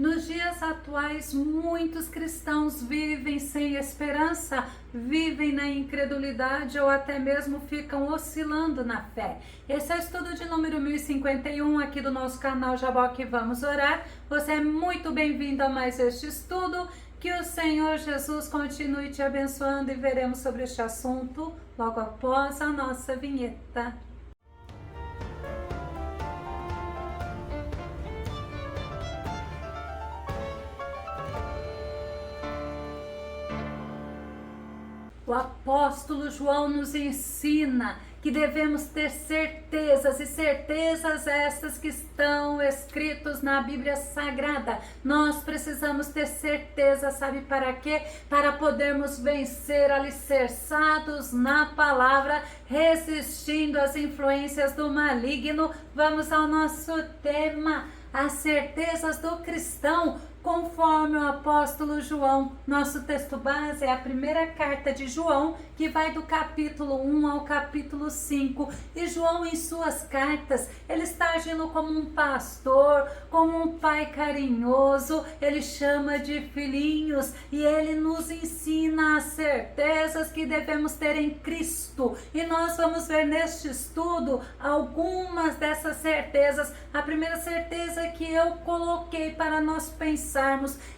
Nos dias atuais, muitos cristãos vivem sem esperança, vivem na incredulidade ou até mesmo ficam oscilando na fé. Esse é o estudo de número 1051 aqui do nosso canal Jaboque Vamos Orar. Você é muito bem-vindo a mais este estudo. Que o Senhor Jesus continue te abençoando e veremos sobre este assunto logo após a nossa vinheta. O apóstolo João nos ensina que devemos ter certezas, e certezas estas que estão escritos na Bíblia Sagrada. Nós precisamos ter certeza, sabe para quê? Para podermos vencer alicerçados na palavra, resistindo às influências do maligno. Vamos ao nosso tema, as certezas do cristão. Conforme o apóstolo João, nosso texto base é a primeira carta de João, que vai do capítulo 1 ao capítulo 5. E João, em suas cartas, ele está agindo como um pastor, como um pai carinhoso. Ele chama de filhinhos e ele nos ensina as certezas que devemos ter em Cristo. E nós vamos ver neste estudo algumas dessas certezas. A primeira certeza que eu coloquei para nós pensarmos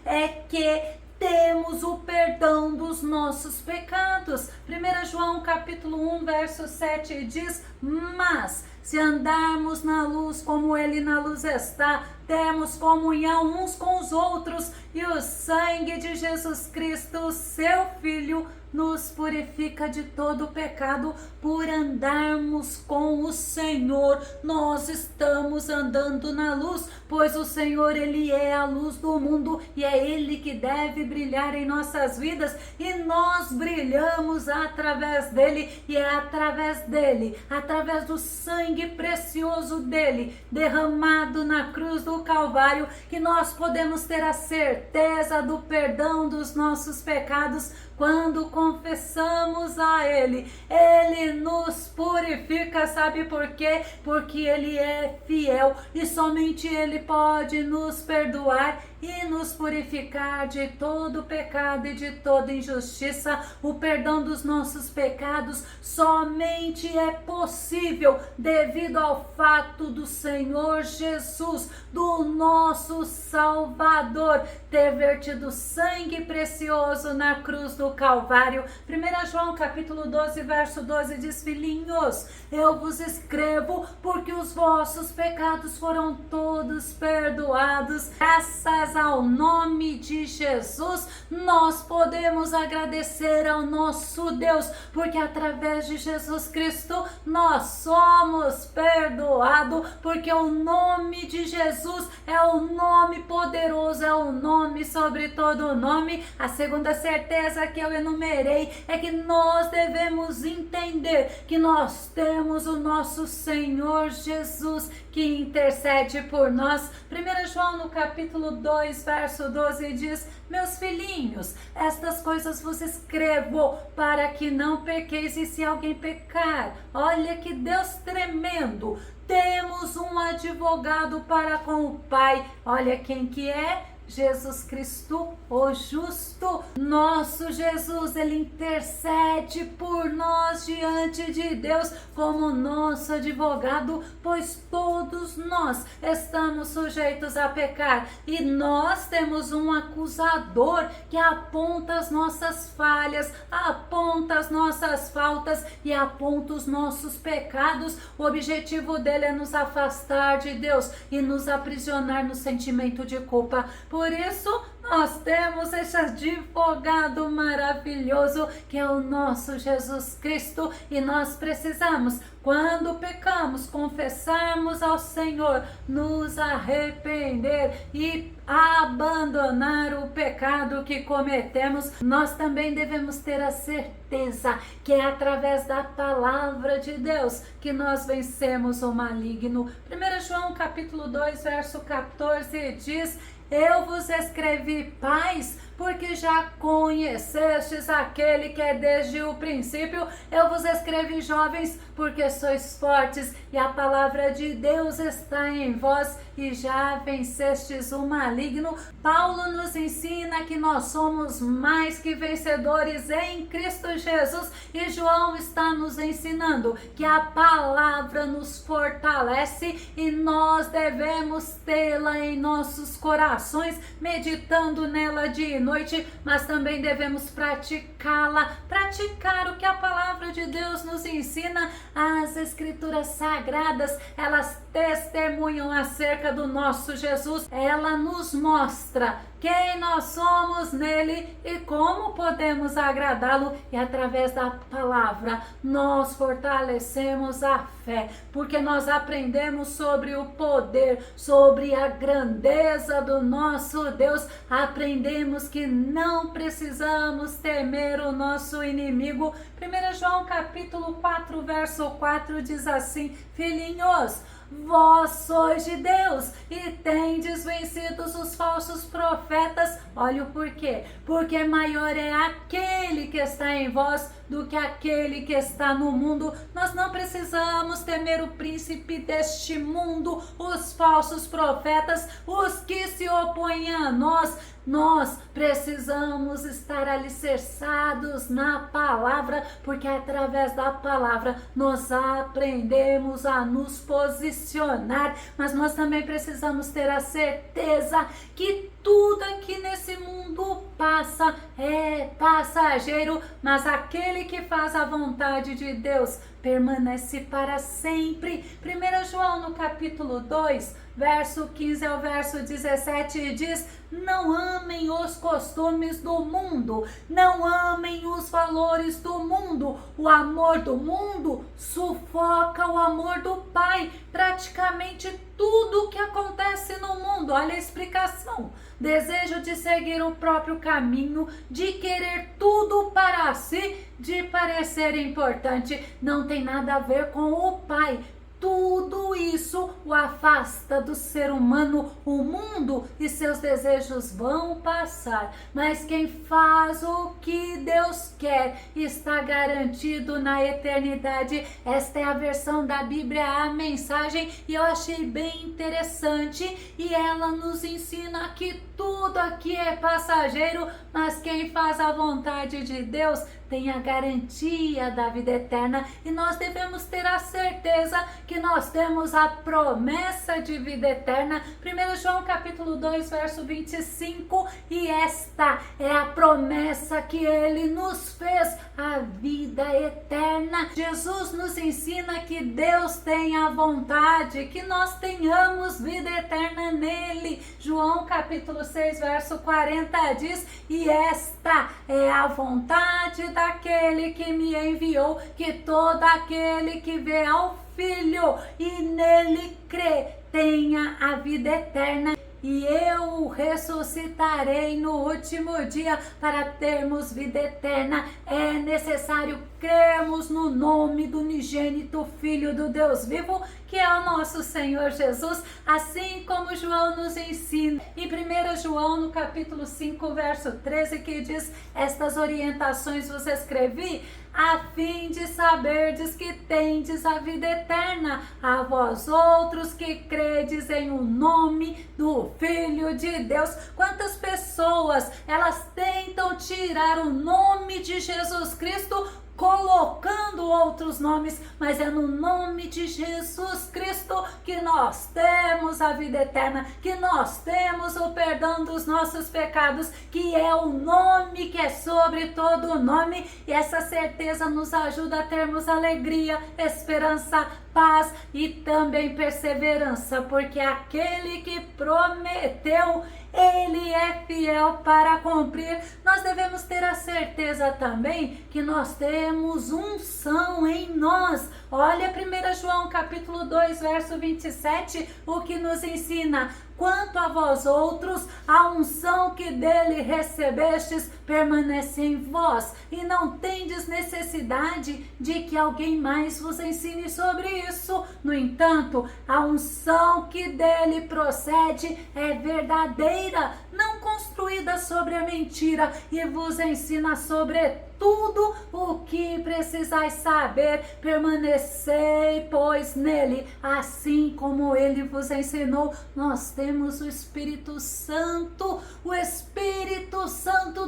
é que temos o perdão dos nossos pecados. 1 João capítulo 1, verso 7 diz: mas se andarmos na luz como ele na luz está, temos comunhão uns com os outros, e o sangue de Jesus Cristo, seu Filho, nos purifica de todo pecado. Por andarmos com o Senhor, nós estamos andando na luz, pois o Senhor, ele é a luz do mundo e é ele que deve brilhar em nossas vidas, e nós brilhamos através dele, e é através dele, através do sangue precioso dele, derramado na cruz do Calvário, que nós podemos ter a certeza do perdão dos nossos pecados. Quando confessamos a Ele, Ele nos purifica. Sabe por quê? Porque Ele é fiel e somente Ele pode nos perdoar e nos purificar de todo pecado e de toda injustiça. O perdão dos nossos pecados somente é possível devido ao fato do Senhor Jesus, do nosso Salvador, ter vertido sangue precioso na cruz do Calvário. 1 João capítulo 12, verso 12 diz: filhinhos, eu vos escrevo porque os vossos pecados foram todos perdoados. Graças ao nome de Jesus, nós podemos agradecer ao nosso Deus, porque através de Jesus Cristo nós somos perdoados, porque o nome de Jesus é o nome poderoso, é o nome sobre todo nome. A segunda certeza que eu enumerei é que nós devemos entender que nós temos o nosso Senhor Jesus que intercede por nós. 1 João no capítulo 2, verso 12 diz: meus filhinhos, estas coisas vos escrevo para que não pequeis, e se alguém pecar, olha que Deus tremendo, temos um advogado para com o Pai. Olha quem que é? Jesus Cristo, o justo. Nosso Jesus, ele intercede por nós diante de Deus como nosso advogado, pois todos nós estamos sujeitos a pecar e nós temos um acusador que aponta as nossas falhas, aponta as nossas faltas e aponta os nossos pecados. O objetivo dele é nos afastar de Deus e nos aprisionar no sentimento de culpa. Por isso, nós temos esse advogado maravilhoso que é o nosso Jesus Cristo, e nós precisamos, quando pecamos, confessarmos ao Senhor, nos arrepender e abandonar o pecado que cometemos. Nós também devemos ter a certeza que é através da palavra de Deus que nós vencemos o maligno. 1 João capítulo 2, verso 14 diz: eu vos escrevi, pais, porque já conhecestes aquele que é desde o princípio. Eu vos escrevi, jovens, porque sois fortes e a palavra de Deus está em vós e já vencestes o maligno. Paulo nos ensina que nós somos mais que vencedores em Cristo Jesus, e João está nos ensinando que a palavra nos fortalece e nós devemos tê-la em nossos corações, meditando nela dia e noite, mas também devemos praticá-la, praticar o que a palavra de Deus nos ensina. As escrituras sagradas, elas testemunham acerca do nosso Jesus, ela nos mostra quem nós somos nele e como podemos agradá-lo, e através da palavra nós fortalecemos a fé, porque nós aprendemos sobre o poder, sobre a grandeza do nosso Deus, aprendemos que não precisamos temer o nosso inimigo. 1 João capítulo 4, verso 4 diz assim: filhinhos, vós sois de Deus e tendes vencidos os falsos profetas. Olha o porquê. Porque maior é aquele que está em vós do que aquele que está no mundo. Nós não precisamos temer o príncipe deste mundo, os falsos profetas, os que se opõem a nós. Nós precisamos estar alicerçados na palavra, porque através da palavra nós aprendemos a nos posicionar, mas nós também precisamos ter a certeza que tudo aqui nesse mundo passa, é passageiro, mas aquele que faz a vontade de Deus permanece para sempre. 1 João no capítulo 2, verso 15 ao verso 17 diz: não amem os costumes do mundo, não amem os valores do mundo. O amor do mundo sufoca o amor do Pai. Praticamente tudo o que acontece no mundo, olha a explicação: desejo de seguir o próprio caminho, de querer tudo para si, de parecer importante, não tem nada a ver com o Pai. Tudo isso o afasta do ser humano. O mundo e seus desejos vão passar, mas quem faz o que Deus quer está garantido na eternidade. Esta é a versão da Bíblia, a mensagem, e eu achei bem interessante, e ela nos ensina que tudo aqui é passageiro, mas quem faz a vontade de Deus tem a garantia da vida eterna, e nós devemos ter a certeza que nós temos a promessa de vida eterna. 1 João capítulo 2, verso 25, e esta é a promessa que ele nos fez, a vida eterna. Jesus nos ensina que Deus tem a vontade que nós tenhamos vida eterna nele. João capítulo 6, verso 40 diz: e esta é a vontade daquele que me enviou, que todo aquele que vê ao Filho e nele crê tenha a vida eterna, e eu o ressuscitarei no último dia. Para termos vida eterna é necessário crermos no nome do unigênito Filho do Deus vivo, que é o nosso Senhor Jesus, assim como João nos ensina em 1 João no capítulo 5, verso 13, que diz: estas orientações vos escrevi a fim de saberdes que tendes a vida eterna, a vós outros que credes em o nome do Filho de Deus. Quantas pessoas elas tentam tirar o nome de Jesus Cristo colocando outros nomes, mas é no nome de Jesus Cristo que nós temos a vida eterna, que nós temos o perdão dos nossos pecados, que é o nome que é sobre todo nome, e essa certeza nos ajuda a termos alegria, esperança, paz e também perseverança, porque aquele que prometeu, ele é fiel para cumprir. Nós devemos ter a certeza também que nós temos unção em nós. Olha 1 João capítulo 2, verso 27, o que nos ensina: quanto a vós outros, a unção que dele recebestes permanece em vós, e não tendes necessidade de que alguém mais vos ensine sobre isso. No entanto, a unção que dele procede é verdadeira, não construída sobre a mentira e vos ensina sobre tudo o que precisais saber. Permanecei, pois, nele, assim como ele vos ensinou. Nós temos o Espírito Santo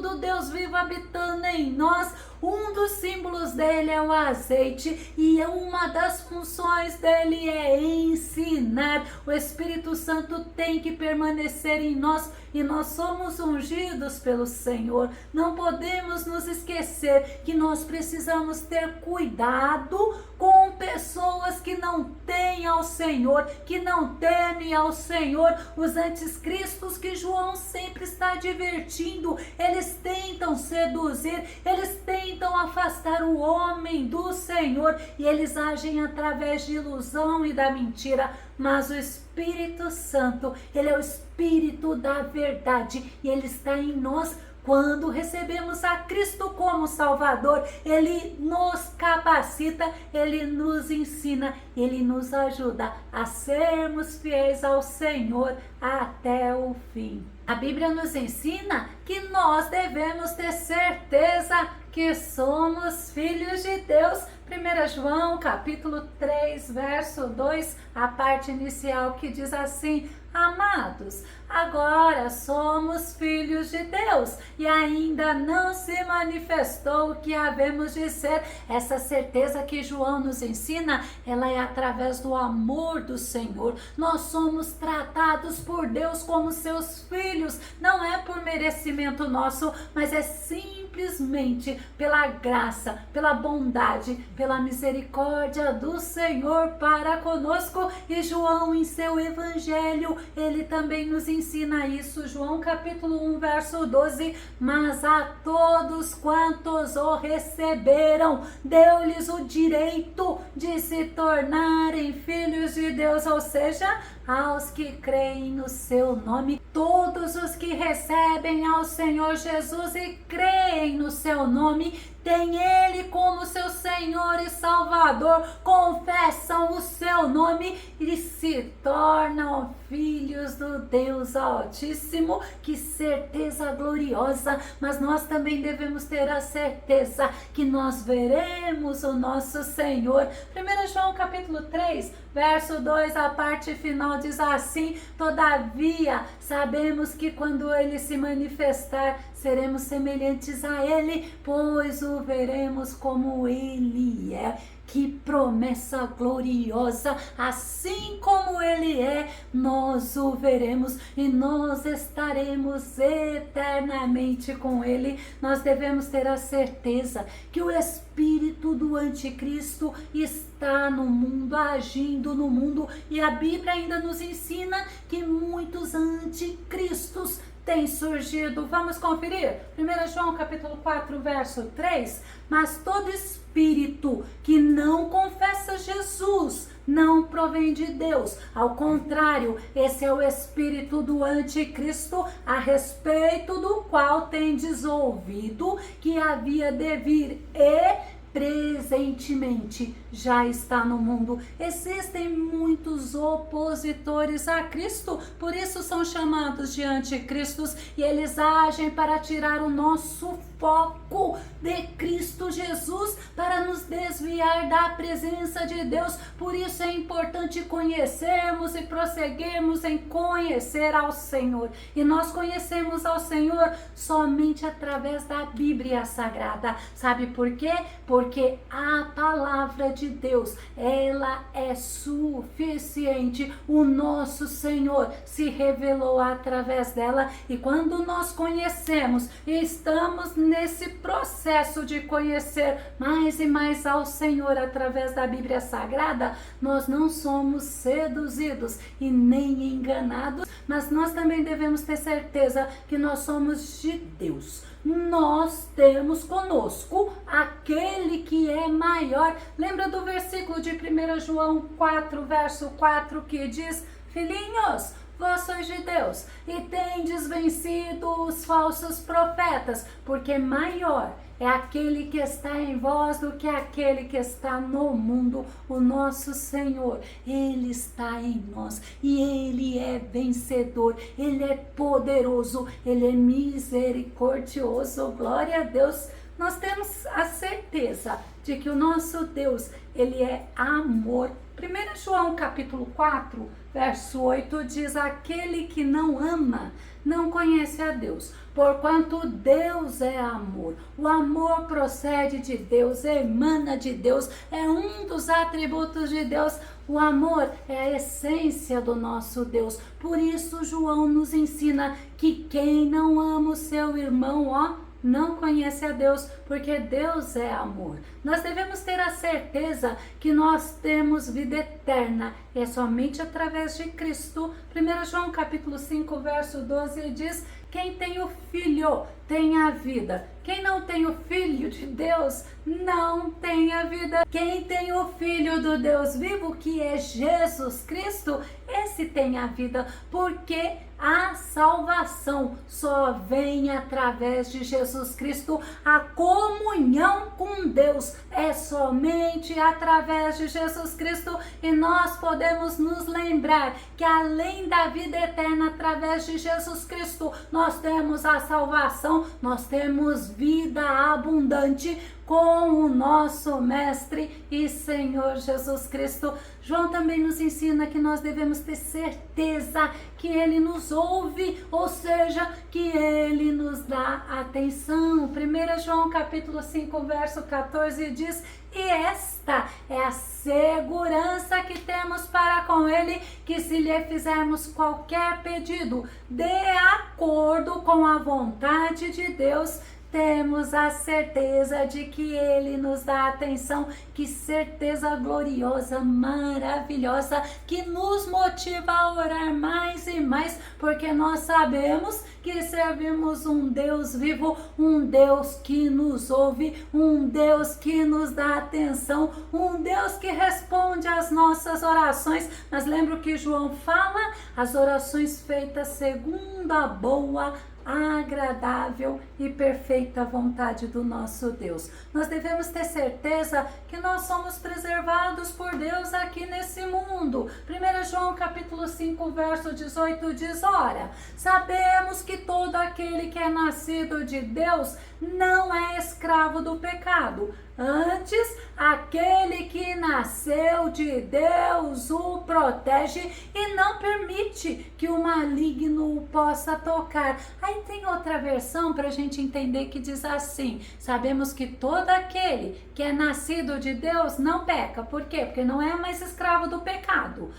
do Deus vivo habitando em nós. Um dos símbolos dele é o azeite e uma das funções dele é ensinar. O Espírito Santo tem que permanecer em nós e nós somos ungidos pelo Senhor. Não podemos nos esquecer que nós precisamos ter cuidado com pessoas que não têm ao Senhor, que não temem ao Senhor. Os anticristos que João sempre está advertindo, eles tentam seduzir, eles tentam afastar o homem do Senhor e eles agem através de ilusão e da mentira. Mas o Espírito Santo, ele é o Espírito da verdade e ele está em nós. Quando recebemos a Cristo como Salvador, ele nos capacita, ele nos ensina, ele nos ajuda a sermos fiéis ao Senhor até o fim. A Bíblia nos ensina que nós devemos ter certeza que somos filhos de Deus. 1 João capítulo 3, verso 2, a parte inicial que diz assim: amados, agora somos filhos de Deus e ainda não se manifestou o que havemos de ser. Essa certeza que João nos ensina, ela é através do amor do Senhor. Nós somos tratados por Deus como seus filhos, não é por merecimento nosso, mas é simplesmente pela graça, pela bondade, pela misericórdia do Senhor para conosco. E João, em seu evangelho, ele também nos ensina isso. João capítulo 1, verso 12: mas a todos quantos o receberam, deu-lhes o direito de se tornarem filhos de Deus, ou seja, aos que creem no seu nome. Todos os que recebem ao Senhor Jesus e creem no seu nome, tem ele como seu Senhor e Salvador, confessam o seu nome e se tornam filhos do Deus Altíssimo. Que certeza gloriosa! Mas nós também devemos ter a certeza que nós veremos o nosso Senhor. 1 João capítulo 3, verso 2, a parte final diz assim: todavia sabemos que quando ele se manifestar, seremos semelhantes a ele, pois o veremos como ele é. Que promessa gloriosa! Assim como ele é, nós o veremos e nós estaremos eternamente com ele. Nós devemos ter a certeza que o espírito do anticristo está no mundo, agindo no mundo, e a Bíblia ainda nos ensina que muitos anticristos tem surgido. Vamos conferir? 1 João capítulo 4, verso 3. Mas todo espírito que não confessa Jesus não provém de Deus. Ao contrário, esse é o espírito do anticristo, a respeito do qual tendes ouvido que havia de vir e presentemente já está no mundo. Existem muitos opositores a Cristo, por isso são chamados de anticristos, e eles agem para tirar o nosso foco de Cristo Jesus, para nos desviar da presença de Deus. Por isso é importante conhecermos e prosseguirmos em conhecer ao Senhor. E nós conhecemos ao Senhor somente através da Bíblia Sagrada. Sabe por quê? Porque a palavra de Deus, ela é suficiente. O nosso Senhor se revelou através dela, e quando nós conhecemos e estamos nesse processo de conhecer mais e mais ao Senhor através da Bíblia Sagrada, nós não somos seduzidos e nem enganados, mas nós também devemos ter certeza que nós somos de Deus. Nós temos conosco aquele que é maior. Lembra do versículo de 1 João 4, verso 4, que diz: filhinhos, vós sois de Deus, e tendes vencido os falsos profetas, porque maior é aquele que está em vós do que aquele que está no mundo. O nosso Senhor, Ele está em nós e Ele é vencedor, Ele é poderoso, Ele é misericordioso. Glória a Deus. Nós temos a certeza de que o nosso Deus, Ele é amor. 1 João capítulo 4, verso 8 diz: aquele que não ama não conhece a Deus, porquanto Deus é amor. O amor procede de Deus, emana de Deus, é um dos atributos de Deus. O amor é a essência do nosso Deus. Por isso João nos ensina que quem não ama o seu irmão, não conhece a Deus, porque Deus é amor. Nós devemos ter a certeza que nós temos vida eterna, e é somente através de Cristo. 1 João capítulo 5, verso 12 diz: quem tem o Filho tem a vida. Quem não tem o Filho de Deus não tem a vida. Quem tem o Filho do Deus vivo, que é Jesus Cristo, esse tem a vida, porque a salvação só vem através de Jesus Cristo. A comunhão com Deus é somente através de Jesus Cristo, e nós podemos nos lembrar que além da vida eterna através de Jesus Cristo, nós temos a salvação, nós temos vida abundante com o nosso Mestre e Senhor Jesus Cristo. João também nos ensina que nós devemos ter certeza que Ele nos ouve, ou seja, que Ele nos dá atenção. 1 João capítulo 5, verso 14 diz: e esta é a segurança que temos para com Ele, que se lhe fizermos qualquer pedido de acordo com a vontade de Deus, temos a certeza de que Ele nos dá atenção. Que certeza gloriosa, maravilhosa, que nos motiva a orar mais e mais, porque nós sabemos que servimos um Deus vivo, um Deus que nos ouve, um Deus que nos dá atenção, um Deus que responde às nossas orações. Mas lembra que João fala: as orações feitas segundo a boa, agradável e perfeita vontade do nosso Deus. Nós devemos ter certeza que nós somos preservados por Deus aqui nesse mundo. 1 João capítulo 5, verso 18 diz: ora, sabemos que todo aquele que é nascido de Deus não é escravo do pecado. Antes, aquele que nasceu de Deus o protege e não permite que o maligno o possa tocar. Aí tem outra versão para a gente entender que diz assim: sabemos que todo aquele que é nascido de Deus não peca. Por quê? Porque não é mais escravo do pecado.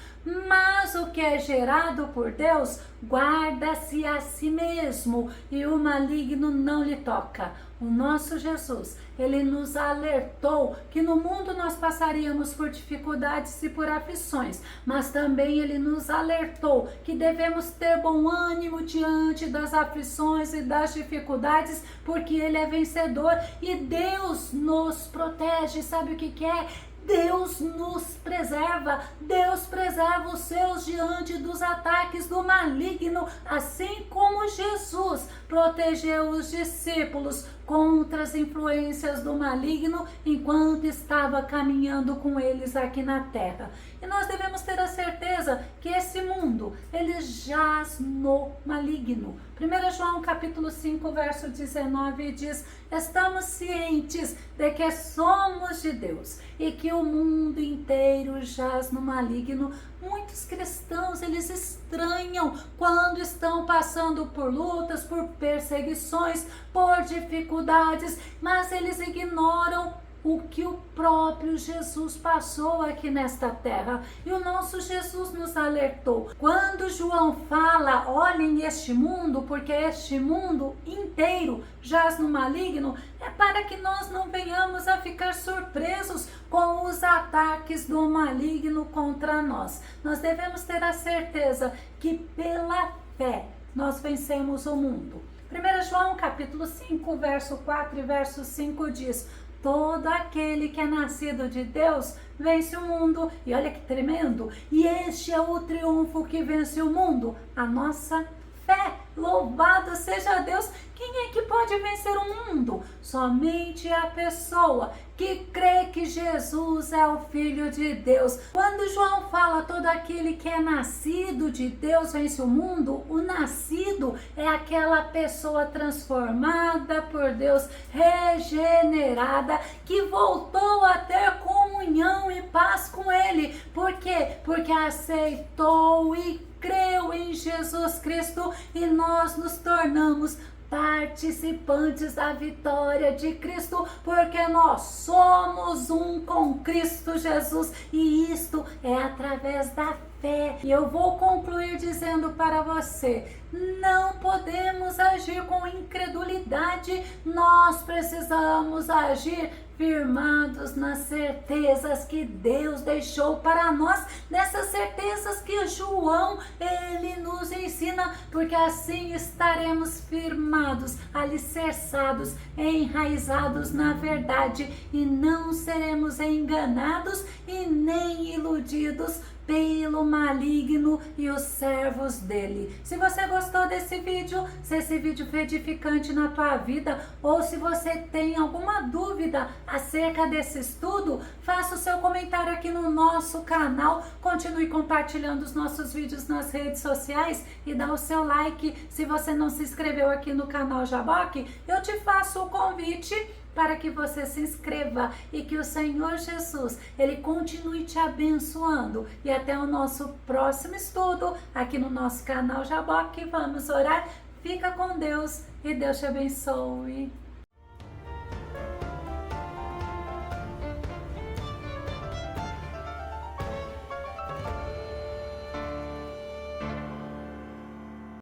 Mas o que é gerado por Deus guarda-se a si mesmo, e o maligno não lhe toca. O nosso Jesus, Ele nos alertou que no mundo nós passaríamos por dificuldades e por aflições, mas também Ele nos alertou que devemos ter bom ânimo diante das aflições e das dificuldades, porque Ele é vencedor e Deus nos protege. Sabe o que é? Deus nos preserva, Deus preserva os seus diante dos ataques do maligno, assim como Jesus protegeu os discípulos contra as influências do maligno enquanto estava caminhando com eles aqui na terra. E nós devemos ter a certeza que esse mundo, ele jaz no maligno. 1 João capítulo 5, verso 19 diz: estamos cientes de que somos de Deus e que o mundo inteiro jaz no maligno. Muitos cristãos, eles estranham quando estão passando por lutas, por perseguições, por dificuldades, mas eles ignoram o que o próprio Jesus passou aqui nesta terra. E o nosso Jesus nos alertou. Quando João fala: olhem este mundo, porque este mundo inteiro jaz no maligno, é para que nós não venhamos a ficar surpresos com os ataques do maligno contra nós. Nós devemos ter a certeza que pela fé nós vencemos o mundo. 1 João capítulo 5, verso 4 e verso 5 diz: todo aquele que é nascido de Deus vence o mundo. E olha que tremendo! E este é o triunfo que vence o mundo, a nossa fé. Louvado seja Deus! Quem é que pode vencer o mundo? Somente a pessoa que crê que Jesus é o Filho de Deus. Quando João fala todo aquele que é nascido de Deus vence o mundo, o nascido é aquela pessoa transformada por Deus, regenerada, que voltou a ter comunhão e paz com Ele. Por quê? Porque aceitou e creu em Jesus Cristo, e nós nos tornamos participantes da vitória de Cristo, porque nós somos um com Cristo Jesus, e isto é através da fé. E eu vou concluir dizendo para você: não podemos agir com incredulidade, nós precisamos agir firmados nas certezas que Deus deixou para nós, nessas certezas que João, ele nos ensina, porque assim estaremos firmados, alicerçados, enraizados na verdade, e não seremos enganados e nem iludidos pelo maligno e os servos dele. Se você gostou desse vídeo, se esse vídeo foi edificante na tua vida, ou se você tem alguma dúvida acerca desse estudo, faça o seu comentário aqui no nosso canal, continue compartilhando os nossos vídeos nas redes sociais e dá o seu like. Se você não se inscreveu aqui no canal Jaboque, eu te faço o convite para que você se inscreva, e que o Senhor Jesus, ele continue te abençoando. E até o nosso próximo estudo aqui no nosso canal Jaboque. Vamos orar? Fica com Deus e Deus te abençoe.